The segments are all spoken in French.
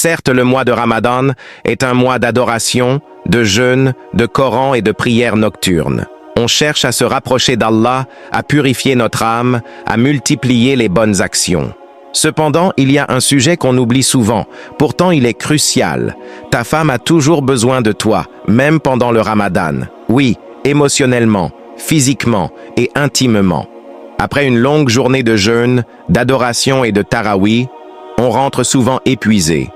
Certes, le mois de Ramadan est un mois d'adoration, de jeûne, de Coran et de prières nocturnes. On cherche à se rapprocher d'Allah, à purifier notre âme, à multiplier les bonnes actions. Cependant, il y a un sujet qu'on oublie souvent, pourtant il est crucial. Ta femme a toujours besoin de toi, même pendant le Ramadan. Oui, émotionnellement, physiquement et intimement. Après une longue journée de jeûne, d'adoration et de tarawih, on rentre souvent épuisé.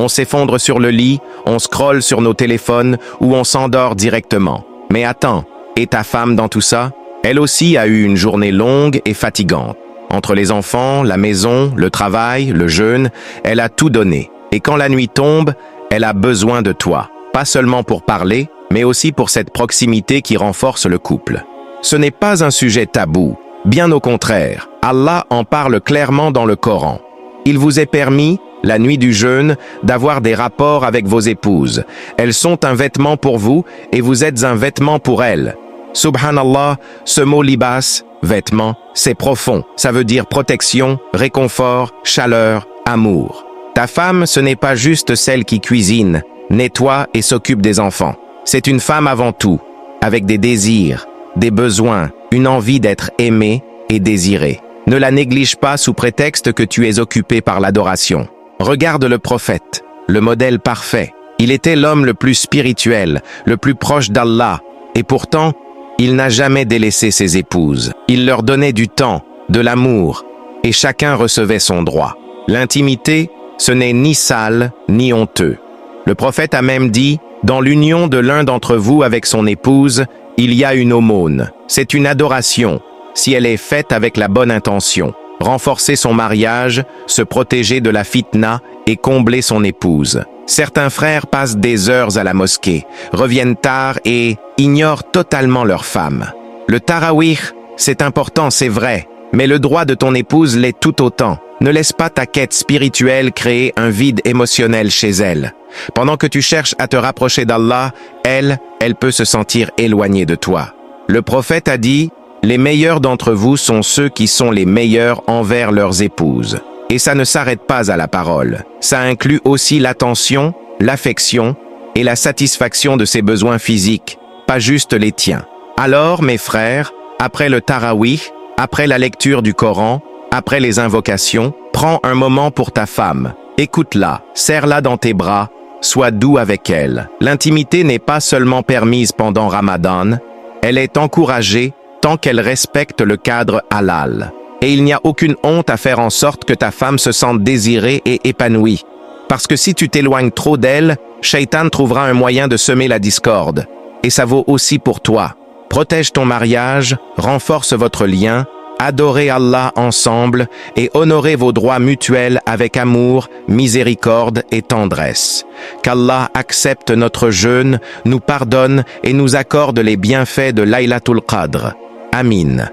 On s'effondre sur le lit, on scrolle sur nos téléphones ou on s'endort directement. Mais attends, et ta femme dans tout ça? Elle aussi a eu une journée longue et fatigante. Entre les enfants, la maison, le travail, le jeûne, elle a tout donné. Et quand la nuit tombe, elle a besoin de toi. Pas seulement pour parler, mais aussi pour cette proximité qui renforce le couple. Ce n'est pas un sujet tabou. Bien au contraire, Allah en parle clairement dans le Coran. Il vous est permis, la nuit du jeûne, d'avoir des rapports avec vos épouses. Elles sont un vêtement pour vous et vous êtes un vêtement pour elles. Subhanallah, ce mot libas, vêtement, c'est profond. Ça veut dire protection, réconfort, chaleur, amour. Ta femme, ce n'est pas juste celle qui cuisine, nettoie et s'occupe des enfants. C'est une femme avant tout, avec des désirs, des besoins, une envie d'être aimée et désirée. Ne la néglige pas sous prétexte que tu es occupé par l'adoration. Regarde le prophète, le modèle parfait. Il était l'homme le plus spirituel, le plus proche d'Allah, et pourtant, il n'a jamais délaissé ses épouses. Il leur donnait du temps, de l'amour, et chacun recevait son droit. L'intimité, ce n'est ni sale, ni honteux. Le prophète a même dit, « Dans l'union de l'un d'entre vous avec son épouse, il y a une aumône. C'est une adoration, si elle est faite avec la bonne intention. Renforcer son mariage, se protéger de la fitna et combler son épouse. » Certains frères passent des heures à la mosquée, reviennent tard et ignorent totalement leur femme. Le tarawih, c'est important, c'est vrai, mais le droit de ton épouse l'est tout autant. Ne laisse pas ta quête spirituelle créer un vide émotionnel chez elle. Pendant que tu cherches à te rapprocher d'Allah, elle peut se sentir éloignée de toi. Le prophète a dit, « Les meilleurs d'entre vous sont ceux qui sont les meilleurs envers leurs épouses. » Et ça ne s'arrête pas à la parole. Ça inclut aussi l'attention, l'affection et la satisfaction de ses besoins physiques, pas juste les tiens. Alors, mes frères, après le tarawih, après la lecture du Coran, après les invocations, prends un moment pour ta femme. Écoute-la, serre-la dans tes bras, sois doux avec elle. L'intimité n'est pas seulement permise pendant Ramadan, elle est encouragée tant qu'elle respecte le cadre halal. Et il n'y a aucune honte à faire en sorte que ta femme se sente désirée et épanouie. Parce que si tu t'éloignes trop d'elle, Shaitan trouvera un moyen de semer la discorde. Et ça vaut aussi pour toi. Protège ton mariage, renforce votre lien, adorez Allah ensemble et honorez vos droits mutuels avec amour, miséricorde et tendresse. Qu'Allah accepte notre jeûne, nous pardonne et nous accorde les bienfaits de Laylatul Qadr. Amin.